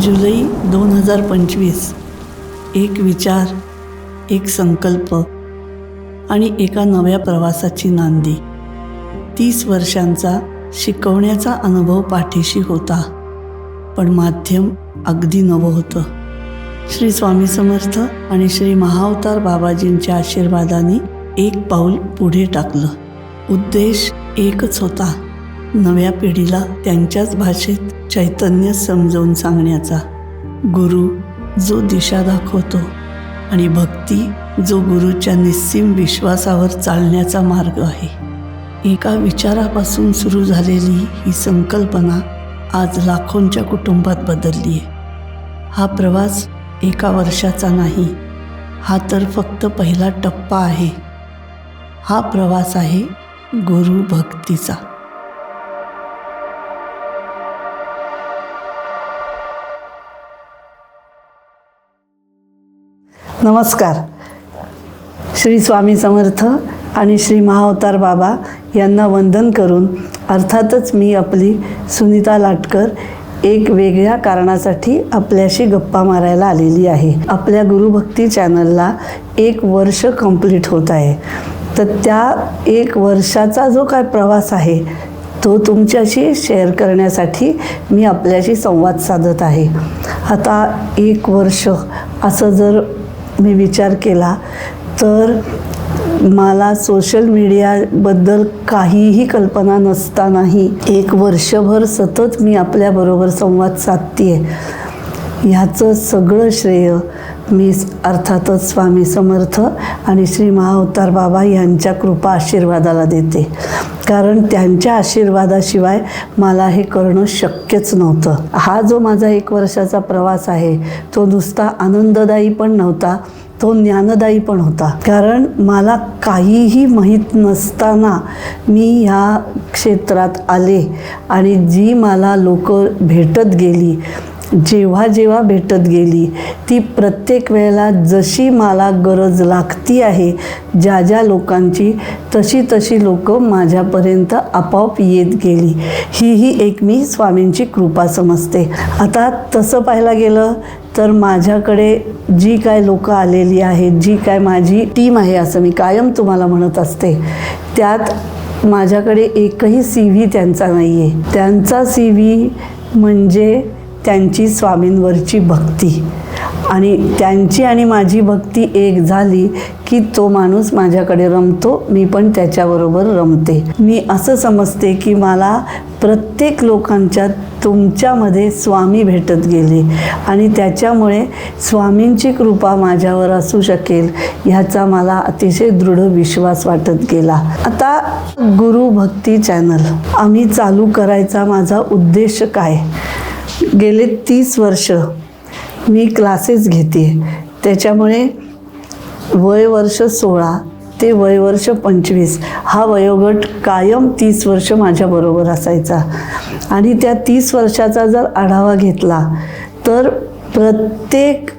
जुलै 2025 एक विचार, एक संकल्प आणि एका नव्या प्रवासाची नांदी. 30 वर्षांचा शिकवण्याचा अनुभव पाठीशी होता, पण माध्यम अगदी नवं होतं. श्री स्वामी समर्थ आणि श्री महाअवतार बाबाजींच्या आशीर्वादाने एक पाऊल पुढे टाकलं. उद्देश एकच होता, नव्या पिढीला त्यांच्याच भाषेत चैतन्य समजावून सांगण्याचा. गुरु जो दिशा दाखवतो आणि भक्ती जो गुरुच्या निस्सीम विश्वासावर चालण्याचा मार्ग आहे. एका विचारापासून सुरू झालेली ही संकल्पना आज लाखोंच्या कुटुंबात बदलली आहे. हा प्रवास एका वर्षाचा नाही, हा तर फक्त पहिला टप्पा आहे. हा प्रवास आहे गुरु भक्तीचा. नमस्कार. श्री स्वामी समर्थ आणि श्री महाअवतार बाबा यांना वंदन करून अर्थातच मी आपली सुनीता लाटकर एक वेगळ्या कारणासाठी आपल्याशी गप्पा मारायला आलेली आहे. आपल्या गुरुभक्ती चॅनलला 1 वर्ष कंप्लीट होत आहे. तर त्या 1 वर्षाचा जो काय प्रवास आहे तो तुमच्याशी शेअर करण्यासाठी मी आपल्याशी संवाद साधत आहे. आता 1 वर्ष असं जर मी विचार केला तर मला सोशल मीडियाबद्दल काहीही कल्पना नसतानाही 1 वर्षभर सतत मी आपल्याबरोबर संवाद साधते आहे. ह्याचं सगळं श्रेय मी अर्थातच स्वामी समर्थ आणि श्री महाअवतार बाबा यांच्या कृपा आशीर्वादाला देते. कारण त्यांच्या आशीर्वादाशिवाय मला हे करणं शक्यच नव्हतं. हा जो माझा 1 वर्षाचा प्रवास आहे तो नुसता आनंददायी पण नव्हता, तो ज्ञानदायी पण होता. कारण मला काहीही माहीत नसताना मी ह्या क्षेत्रात आले आणि जी मला लोक भेटत गेली, जेव्हा भेटत गेली, ती प्रत्येक वेळेला जशी मला गरज लागती आहे ज्या लोकांची, तशी लोक माझ्यापर्यंत आपोआप येत गेली. ही एक मी स्वामींची कृपा समजते. आता तसं पाहायला गेलं तर माझ्याकडे जी काय लोक आलेली आहेत, जी काय माझी टीम आहे असं मी कायम तुम्हाला म्हणत असते, त्यात माझ्याकडे एकही CV त्यांचा नाही आहे. त्यांचा CV म्हणजे त्यांची स्वामींवरची भक्ती. आणि त्यांची आणि माझी भक्ती एक झाली की तो माणूस माझ्याकडे रमतो, मी पण त्याच्याबरोबर रमते. मी असं समजते की मला प्रत्येक लोकांच्या तुमच्यामध्ये स्वामी भेटत गेले आणि त्याच्यामुळे स्वामींची कृपा माझ्यावर असू शकेल ह्याचा मला अतिशय दृढ विश्वास वाटत गेला. आता गुरु भक्ती चॅनल आम्ही चालू करायचा माझा उद्देश काय? गेले 30 वर्ष मी क्लासेस घेते. त्याच्यामुळे वय वर्ष 16 ते वय वर्ष 25 हा वयोगट कायम 30 वर्ष माझ्याबरोबर असायचा. आणि त्या 30 वर्षाचा जर आढावा घेतला तर प्रत्येक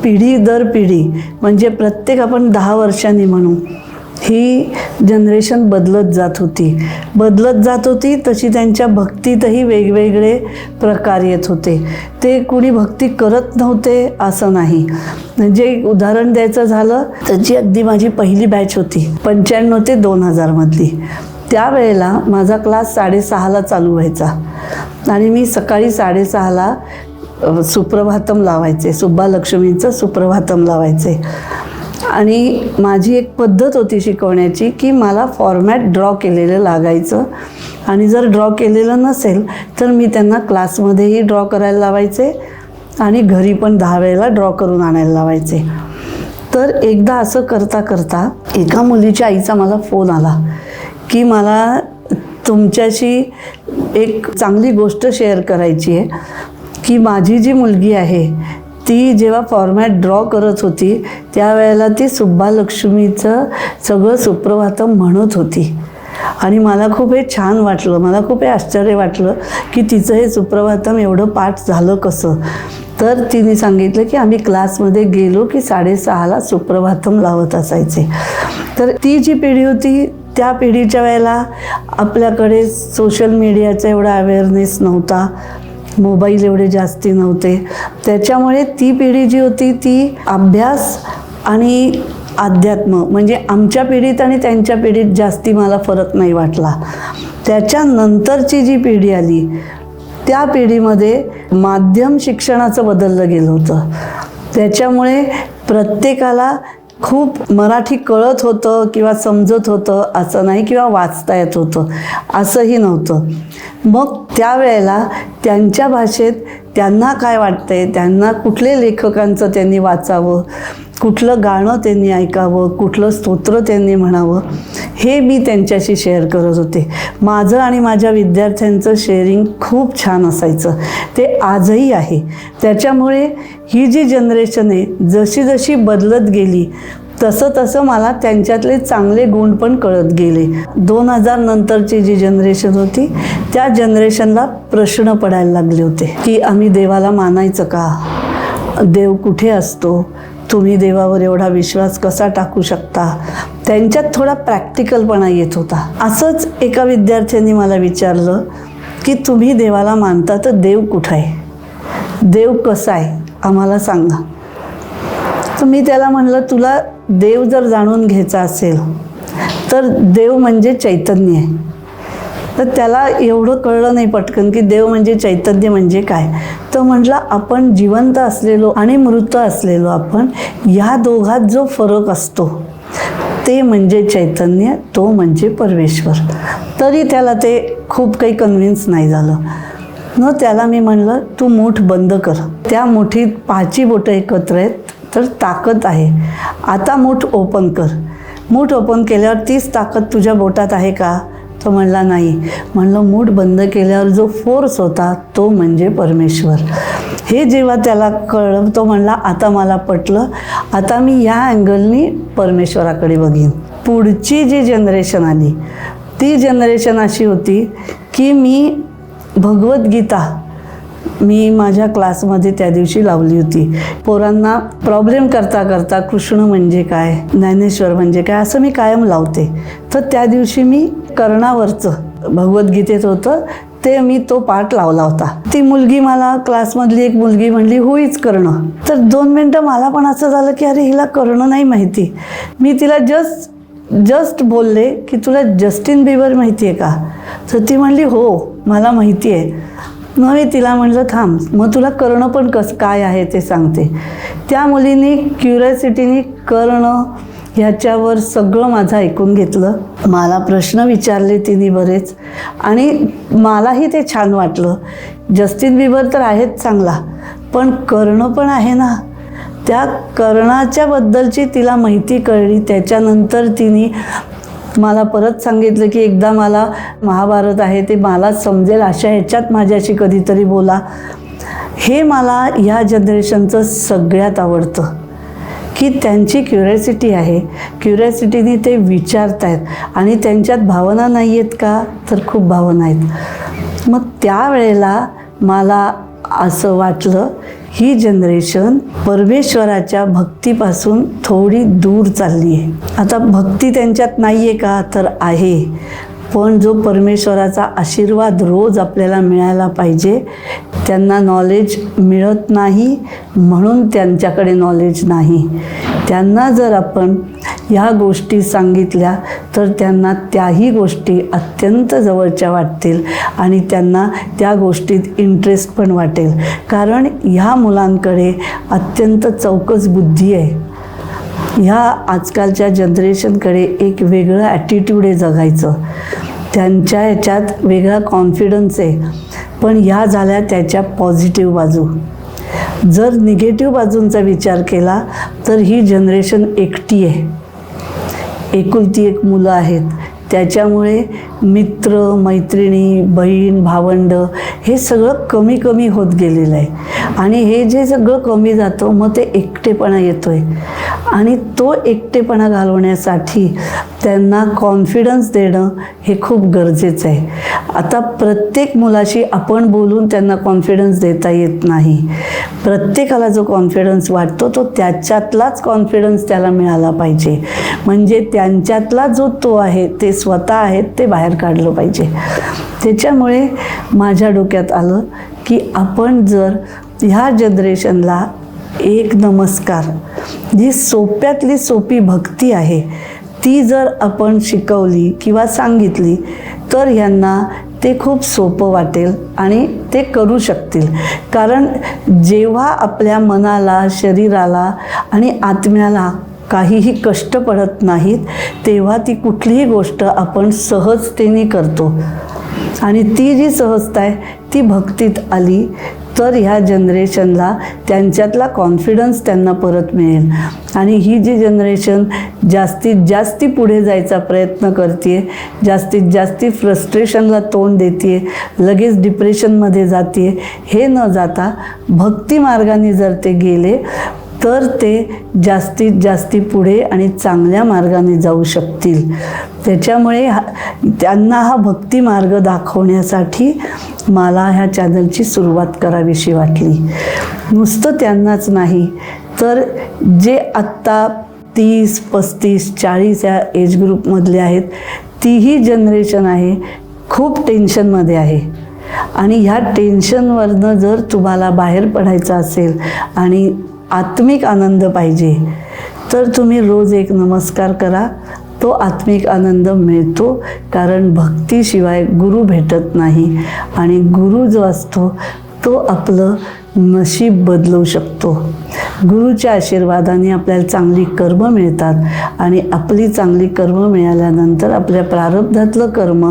पिढी दर पिढी, म्हणजे प्रत्येक आपण 10 वर्षांनी म्हणू, ही जनरेशन बदलत जात होती. तशी त्यांच्या भक्तीतही वेगवेगळे प्रकार येत होते. ते कुणी भक्ती करत नव्हते असं नाही. म्हणजे उदाहरण द्यायचं झालं तर जी अगदी माझी पहिली बॅच होती 95 ते 2000 मधली, त्यावेळेला माझा क्लास 6:30ला चालू व्हायचा आणि मी सकाळी 6:30ला सुप्रभातम लावायचे, सुब्बालक्ष्मीचं सुप्रभातम लावायचे. आणि माझी एक पद्धत होती शिकवण्याची की मला फॉर्मॅट ड्रॉ केलेलं लागायचं आणि जर ड्रॉ केलेलं नसेल तर मी त्यांना क्लासमध्येही ड्रॉ करायला लावायचे आणि घरी पण 10 वेळेला ड्रॉ करून आणायला लावायचे. तर एकदा असं करता करता एका मुलीच्या आईचा मला फोन आला की मला तुमच्याशी एक चांगली गोष्ट शेअर करायची आहे की माझी जी मुलगी आहे ती जेव्हा फॉर्मॅट ड्रॉ करत होती त्यावेळेला ती सुब्बालक्ष्मीचं सगळं सुप्रभातम म्हणत होती. आणि मला खूप हे छान वाटलं, मला खूप हे आश्चर्य वाटलं की तिचं हे सुप्रभातम एवढं पाठ झालं कसं. तर तिने सांगितलं की आम्ही क्लासमध्ये गेलो की 6:30ला सुप्रभातम लावत असायचे. तर ती जी पिढी होती त्या पिढीच्या वेळेला आपल्याकडे सोशल मीडियाचा एवढा अवेअरनेस नव्हता. मोबाईल एवढे जास्ती नव्हते. त्याच्यामुळे ती पिढी जी होती ती अभ्यास आणि अध्यात्म म्हणजे आमच्या पिढीत आणि त्यांच्या पिढीत जास्ती मला फरक नाही वाटला. त्याच्यानंतरची जी पिढी आली त्या पिढीमध्ये माध्यम शिक्षणाचं बदललं गेलं होतं. त्याच्यामुळे प्रत्येकाला खूप मराठी कळत होतं किंवा समजत होतं असं नाही, किंवा वाचता येत होतं असंही नव्हतं. मग त्यावेळेला त्यांच्या भाषेत त्यांना काय वाटतंय, त्यांना कुठले लेखकांचं त्यांनी वाचावं, कुठलं गाणं त्यांनी ऐकावं, कुठलं स्तोत्र त्यांनी म्हणावं, हे मी त्यांच्याशी शेअर करत होते. माझं आणि माझ्या विद्यार्थ्यांचं शेअरिंग खूप छान असायचं, ते आजही आहे. त्याच्यामुळे ही जी जनरेशन आहे जशी जशी बदलत गेली तसं तसं मला त्यांच्यातले चांगले गुण पण कळत गेले. 2000 नंतरची जी जनरेशन होती त्या जनरेशनला प्रश्न पडायला लागले होते की आम्ही देवाला मानायचं का, देव कुठे असतो, तुम्ही देवावर एवढा विश्वास कसा टाकू शकता. त्यांच्यात थोडा प्रॅक्टिकलपणा येत होता. असंच एका विद्यार्थ्यांनी मला विचारलं की तुम्ही देवाला मानता तर देव कुठं आहे, देव कसा आहे आम्हाला सांगा. तर मी त्याला म्हणलं तुला देव जर जाणून घ्यायचा असेल तर देव म्हणजे चैतन्य आहे. तर त्याला एवढं कळलं नाही पटकन की देव म्हणजे चैतन्य म्हणजे काय. तर म्हटलं आपण जिवंत असलेलो आणि मृत असलेलो आपण या दोघात जो फरक असतो ते म्हणजे चैतन्य, तो म्हणजे परमेश्वर. तरी त्याला ते खूप काही कन्व्हिन्स नाही झालं. न त्याला मी म्हणलं तू मूठ बंद कर, त्या मुठीत 5 बोटं एकत्र आहेत तर ताकद आहे, आता मूठ ओपन कर. मूठ ओपन केल्यावर तीच ताकद तुझ्या बोटात आहे का. तो म्हणला नाही. म्हणलं मूठ बंद केल्यावर जो फोर्स होता तो म्हणजे परमेश्वर. हे जेव्हा त्याला कळलं तो म्हणला आता मला पटलं, आता मी या अँगलनी परमेश्वराकडे बघीन. पुढची जी जनरेशन आली ती जनरेशन अशी होती की मी भगवद्गीता मी माझ्या क्लासमध्ये त्या दिवशी लावली होती. पोरांना प्रॉब्लेम करता करता कृष्ण म्हणजे काय, ज्ञानेश्वर म्हणजे काय असं मी कायम लावते. तर त्या दिवशी मी कर्णावरचं भगवद्गीतेत होतं ते मी तो पाठ लावला होता. ती मुलगी मला क्लासमधली एक मुलगी म्हणली हू इज कर्ण. तर 2 मिनटं मला पण असं झालं की अरे हिला कर्ण नाही माहिती. मी तिला जस्ट बोलले की तुला जस्टिन बिबर माहिती आहे का. तर ती म्हणली हो मला माहिती आहे. मग मी तिला म्हटलं थांब मग तुला कर्ण पण काय आहे ते सांगते. त्या मुलीने क्युरिओसिटीने कर्ण ह्याच्यावर सगळं माझं ऐकून घेतलं. मला प्रश्न विचारले तिने बरेच आणि मलाही ते छान वाटलं. जस्टिन बिबर तर आहेच चांगला, पण कर्ण पण आहे ना. त्या कर्णाच्या बद्दलची तिला माहिती कळली. त्याच्यानंतर तिने मला परत सांगितलं की एकदा मला महाभारत आहे ते मला समजेल अशा ह्याच्यात माझ्याशी कधीतरी बोला. हे मला ह्या जनरेशनचं सगळ्यात आवडतं की त्यांची क्युरिओसिटी आहे, क्युरिओसिटीने ते विचारत आहेत आणि त्यांच्यात भावना नाही आहेत का तर खूप भावना आहेत. मग त्यावेळेला मला असं वाटलं ही जनरेशन परमेश्वराच्या भक्तीपासून थोडी दूर चालली आहे. आता भक्ती त्यांच्यात नाही आहे का तर आहे, पण जो परमेश्वराचा आशीर्वाद रोज आपल्याला मिळायला पाहिजे त्यांना नॉलेज मिळत नाही म्हणून त्यांच्याकडे नॉलेज नाही. त्यांना जर आपण ह्या गोष्टी सांगितल्या तर त्यांना त्याही गोष्टी अत्यंत जवळच्या वाटतील आणि त्यांना त्या गोष्टीत इंटरेस्ट पण वाटेल. कारण ह्या मुलांकडे अत्यंत चौकस बुद्धी आहे. ह्या आजकालच्या जनरेशनकडे एक वेगळं ॲटिट्यूड आहे जगायचं. त्यांच्या ह्याच्यात वेगळा कॉन्फिडन्स आहे. पण ह्या झाल्या त्याच्या पॉझिटिव्ह बाजू. जर निगेटिव्ह बाजूंचा विचार केला तर ही जनरेशन एकटी आहे. एकुलती एक मुलं आहेत. त्याच्यामुळे मित्र मैत्रिणी बहीण भावंड हे सगळं कमी कमी होत गेलेलं आहे. आणि हे जे सगळं कमी जातं मग ते एकटेपणा येतो आहे. आणि तो एकटेपणा घालवण्यासाठी त्यांना कॉन्फिडन्स देणं हे खूप गरजेचं आहे. आता प्रत्येक मुलाशी आपण बोलून त्यांना कॉन्फिडन्स देता येत नाही. प्रत्येकाला जो कॉन्फिडन्स वाटतो तो त्याच्यातलाच कॉन्फिडन्स त्याला मिळाला पाहिजे. म्हणजे त्यांच्यातला जो तो आहे ते स्वतः आहेत ते बाहेर बाहेर काढलं पाहिजे. त्याच्यामुळे माझ्या डोक्यात आलं की आपण जर ह्या जनरेशनला एक नमस्कार, जी सोप्यातली सोपी भक्ती आहे, ती जर आपण शिकवली किंवा सांगितली तर ह्यांना ते खूप सोपं वाटेल आणि ते करू शकतील. कारण जेव्हा आपल्या मनाला, शरीराला आणि आत्म्याला काहीही कष्ट पडत नाहीत, तेव्हा ती कुठलीही गोष्ट आपण सहजतेने करतो. आणि ती जी सहजता आहे ती भक्तीत आली तर ह्या जनरेशनला त्यांच्यातला कॉन्फिडन्स त्यांना परत मिळेल. आणि ही जी जनरेशन जास्तीत जास्त पुढे जायचा प्रयत्न करते, जास्तीत जास्त फ्रस्ट्रेशनला तोंड देते, लगेच डिप्रेशनमध्ये जाते, हे न जाता भक्ती मार्गाने जर ते गेले तर ते जास्तीत जास्त पुढे आणि चांगल्या मार्गाने जाऊ शकतील. त्याच्यामुळे त्यांना हा भक्ती मार्ग दाखवण्यासाठी मला ह्या चॅनलची सुरुवात करावीशी वाटली. नुसतं त्यांनाच नाही तर जे आत्ता 30, 35, 40 या एज ग्रुपमधले आहेत, तीही जनरेशन आहे खूप टेन्शनमध्ये आहे. आणि ह्या टेन्शनवरनं जर तुम्हाला बाहेर पडायचं असेल आणि आत्मिक आनंद पाहिजे तर तुम्ही रोज एक नमस्कार करा. तो आत्मिक आनंद मिळतो, कारण भक्तीशिवाय गुरु भेटत नाही. आणि गुरु जो असतो तो आपलं नशीब बदलवू शकतो. गुरुच्या आशीर्वादाने आपल्याला चांगली कर्म मिळतात आणि आपली चांगली कर्म मिळाल्यानंतर आपल्या प्रारब्धातलं कर्म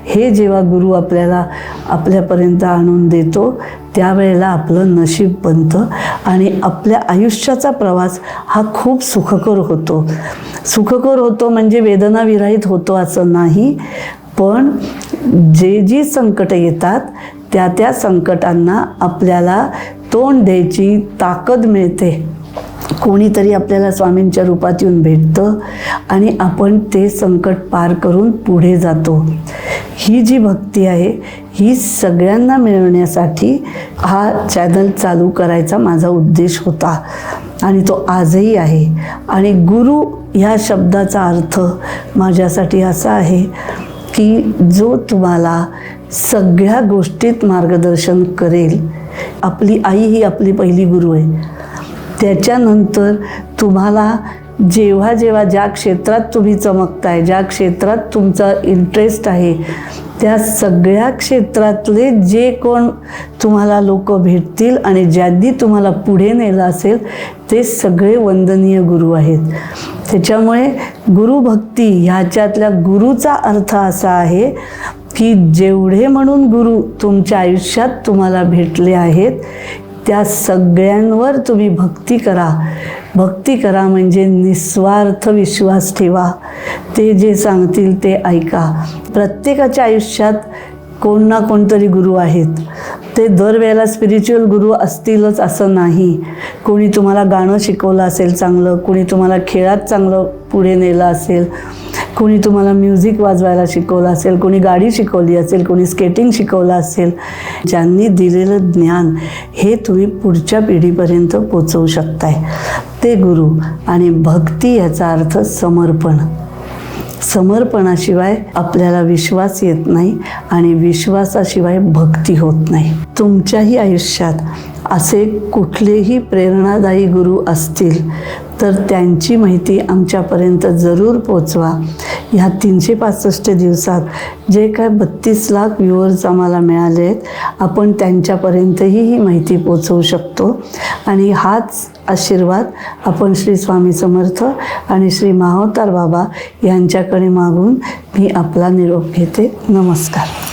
हे जेव्हा गुरु आपल्याला आपल्यापर्यंत आणून देतो त्यावेळेला आपलं नशीब बनतं आणि आपल्या आयुष्याचा प्रवास हा खूप सुखकर होतो. सुखकर होतो म्हणजे वेदनाविरहित होतो असं नाही, पण जी संकटं येतात त्या संकटांना आपल्याला तोंड द्यायची ताकद मिळते. कोणीतरी आपल्याला स्वामींच्या रूपात येऊन भेटतं आणि आपण ते संकट पार करून पुढे जातो. ही जी भक्ती आहे ही सगळ्यांना मिळवण्यासाठी हा चॅनल चालू करायचा माझा उद्देश होता आणि तो आजही आहे. आणि गुरु ह्या शब्दाचा अर्थ माझ्यासाठी असा आहे की जो तुम्हाला सगळ्या गोष्टीत मार्गदर्शन करेल. आपली आई ही आपली पहिली गुरु आहे. त्याच्यानंतर तुम्हाला जेव्हा जेव्हा ज्या क्षेत्रात तुम्ही चमकताय, ज्या क्षेत्रात तुमचा इंटरेस्ट आहे, त्या सगळ्या क्षेत्रातले जे कोण तुम्हाला लोक भेटतील आणि ज्यांनी तुम्हाला पुढे नेलं असेल ते सगळे वंदनीय गुरु आहेत. त्याच्यामुळे गुरुभक्ती ह्याच्यातल्या गुरुचा अर्थ असा आहे की जेवढे म्हणून गुरु तुमच्या आयुष्यात तुम्हाला भेटले आहेत त्या सगळ्यांवर तुम्ही भक्ती करा. भक्ती करा म्हणजे निस्वार्थ विश्वास ठेवा. ते जे सांगतील ते ऐका. प्रत्येकाच्या आयुष्यात कोण ना कोणतरी गुरु आहेत. ते दरवेळेला स्पिरिच्युअल गुरु असतीलच असं नाही. कोणी तुम्हाला गाणं शिकवलं असेल चांगलं, कोणी तुम्हाला खेळात चांगलं पुढे नेलं असेल, कोणी तुम्हाला म्युझिक वाजवायला शिकवलं असेल, कोणी गाडी शिकवली असेल, कोणी स्केटिंग शिकवलं असेल. ज्यांनी दिलेलं ज्ञान हे तुम्ही पुढच्या पिढीपर्यंत पोचवू शकताय, ते गुरु. आणि भक्ती याचा अर्थ समर्पण. समर्पणाशिवाय आपल्याला विश्वास येत नाही आणि विश्वासाशिवाय भक्ती होत नाही. तुमच्याही आयुष्यात असे कुठलेही प्रेरणादायी गुरु असतील तर त्यांची माहिती आमच्यापर्यंत जरूर पोचवा. ह्या 365 दिवसात जे काय 32 लाख व्ह्युअर्स आम्हाला मिळाले आहेत, आपण त्यांच्यापर्यंतही ही माहिती पोचवू शकतो. आणि हाच आशीर्वाद आपण श्री स्वामी समर्थ आणि श्री महाअवतार बाबा यांच्याकडे मागून मी आपला निरोप घेते. नमस्कार.